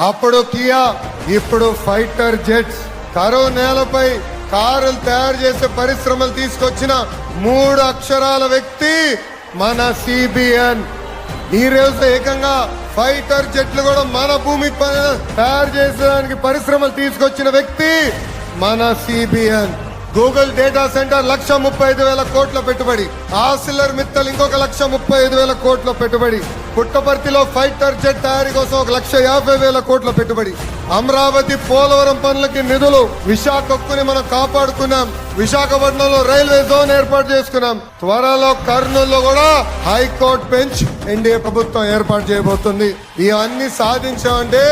అప్పుడు కియా, ఇప్పుడు fighter jets. కరువు నేలపై కారులు తయారు చేసే పరిశ్రమలు తీసుకొచ్చిన 3 అక్షరాల వ్యక్తి మన సిబిఎన్. ఈ రోజు ఏకంగా ఫైటర్ జెట్లు కూడా మన భూమి తయారు చేసేదానికి పరిశ్రమలు తీసుకొచ్చిన వ్యక్తి మన సిబిఎన్. గూగుల్ డేటా సెంటర్ 1,35,000 కోట్ల పెట్టుబడి. ఆసిల్లర్ మిత్తల్ ఇంకొక 1,35,000 కోట్ల పెట్టుబడి. పుట్టపర్తిలో ఫైటర్ జెట్ తయారీ కోసం 1,50,000 కోట్ల పెట్టుబడి. అమరావతి పోలవరం పనులకి నిధులు. విశాఖని మనం కాపాడుకున్నాం. విశాఖపట్నంలో రైల్వే జోన్ ఏర్పాటు చేసుకున్నాం. త్వరలో కర్నూలులో కూడా హైకోర్టు బెంచ్ ఎన్డీఏ ప్రభుత్వం ఏర్పాటు చేయబోతుంది. ఇవన్నీ సాధించామంటే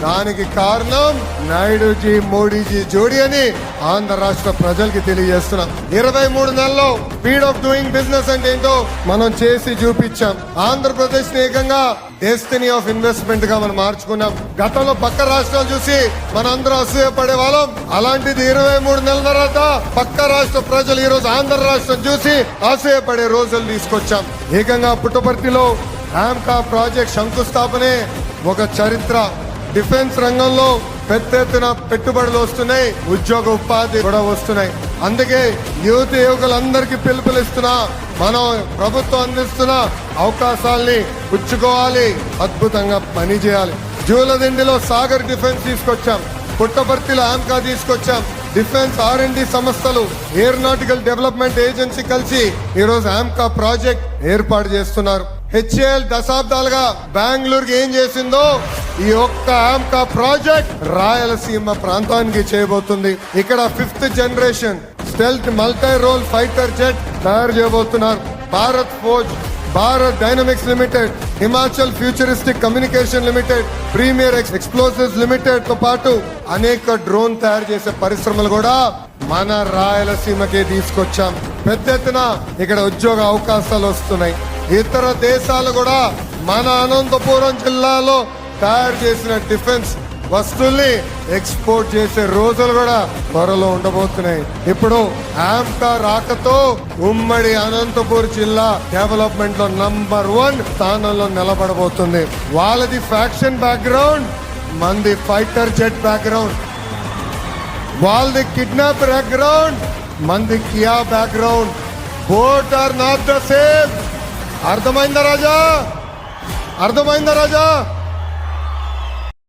దానికి కారణం నాయుడుజీ మోడీజీ జోడీ అని ఆంధ్ర రాష్ట్ర ప్రజలకి తెలియజేస్తున్నాం. 23 నెలల్లో స్పీడ్ ఆఫ్ డూయింగ్ బిజినెస్ అంటే ఏంటో మనం చేసి చూపించాం. ఆంధ్రప్రదేశ్ ని ఏకంగా డెస్టినీ ఆఫ్ ఇన్వెస్ట్మెంట్ గా మనం మార్చుకున్నాం. గతంలో పక్క రాష్ట్రాలు చూసి మనందరం అసూయపడే వాళ్ళం. అలాంటిది 23 నెలల తర్వాత పక్క రాష్ట్ర ప్రజలు ఈ రోజు ఆంధ్ర రాష్ట్రం చూసి అసూయపడే రోజులు తీసుకొచ్చాం. ఏకంగా పుట్టపర్తిలో ఆమ్కా ప్రాజెక్ట్ శంకుస్థాపనే ఒక చరిత్ర. డిఫెన్స్ రంగంలో పెద్ద ఎత్తున పెట్టుబడులు వస్తున్నాయి, ఉద్యోగ ఉపాధి కూడా వస్తున్నాయి. అందుకే యువకులందరికీ పిలుపునిస్తున్నా, మనం ప్రభుత్వం అందిస్తున్న అవకాశాల్ని పుచ్చుకోవాలి, అద్భుతంగా పనిచేయాలి. జూలదిండిలో సాగర్ డిఫెన్స్ తీసుకొచ్చాం, పుట్టపర్తిలో ఆమ్కా తీసుకొచ్చాం. డిఫెన్స్ R&D సంస్థలు, ఏరోనాటికల్ డెవలప్మెంట్ ఏజెన్సీ కలిసి ఈరోజు ఆమ్కా ప్రాజెక్ట్ ఏర్పాటు చేస్తున్నారు. HAL దశాబ్దాలుగా బెంగళూరుకి ఏం చేసిందో ఈ ఒక్క ఆమ్కా ప్రాజెక్ట్ రాయలసీమ ప్రాంతానికి చేయబోతుంది. ఇక్కడ 5th generation stealth multi role fighter jet తయారు చేయబోతున్నారు. Bharat forge, Bharat dynamics limited, Himachal futuristic communication limited, premier explosives limited తో పాటు అనేక డ్రోన్ తయారు చేసే పరిశ్రమలు కూడా మన రాయలసీమకే తీసుకొచ్చాం. పెద్ద ఎత్తున ఇక్కడ ఉద్యోగ అవకాశాలు వస్తున్నాయి. ఇతర దేశాలు కూడా మన అనంతపురం జిల్లాలో తయారు చేసిన డిఫెన్స్ వస్తువుల్ని ఎక్స్పోర్ట్ చేసే రోజులు కూడా త్వరలో ఉండబోతున్నాయి. ఇప్పుడు ఆమ్కా రాకతో ఉమ్మడి అనంతపూర్ జిల్లా డెవలప్మెంట్ లో నంబర్ 1 స్థానంలో నిలబడబోతుంది. వాళ్ళది ఫ్యాక్షన్ బ్యాక్గ్రౌండ్, మంది ఫైటర్ జెట్ బ్యాక్గ్రౌండ్. వాళ్ళది కిడ్నాప్ బ్యాక్గ్రౌండ్, మంది Kia background. Both are not the same. అర్థమైందా రాజా? అర్థమైందా రాజా?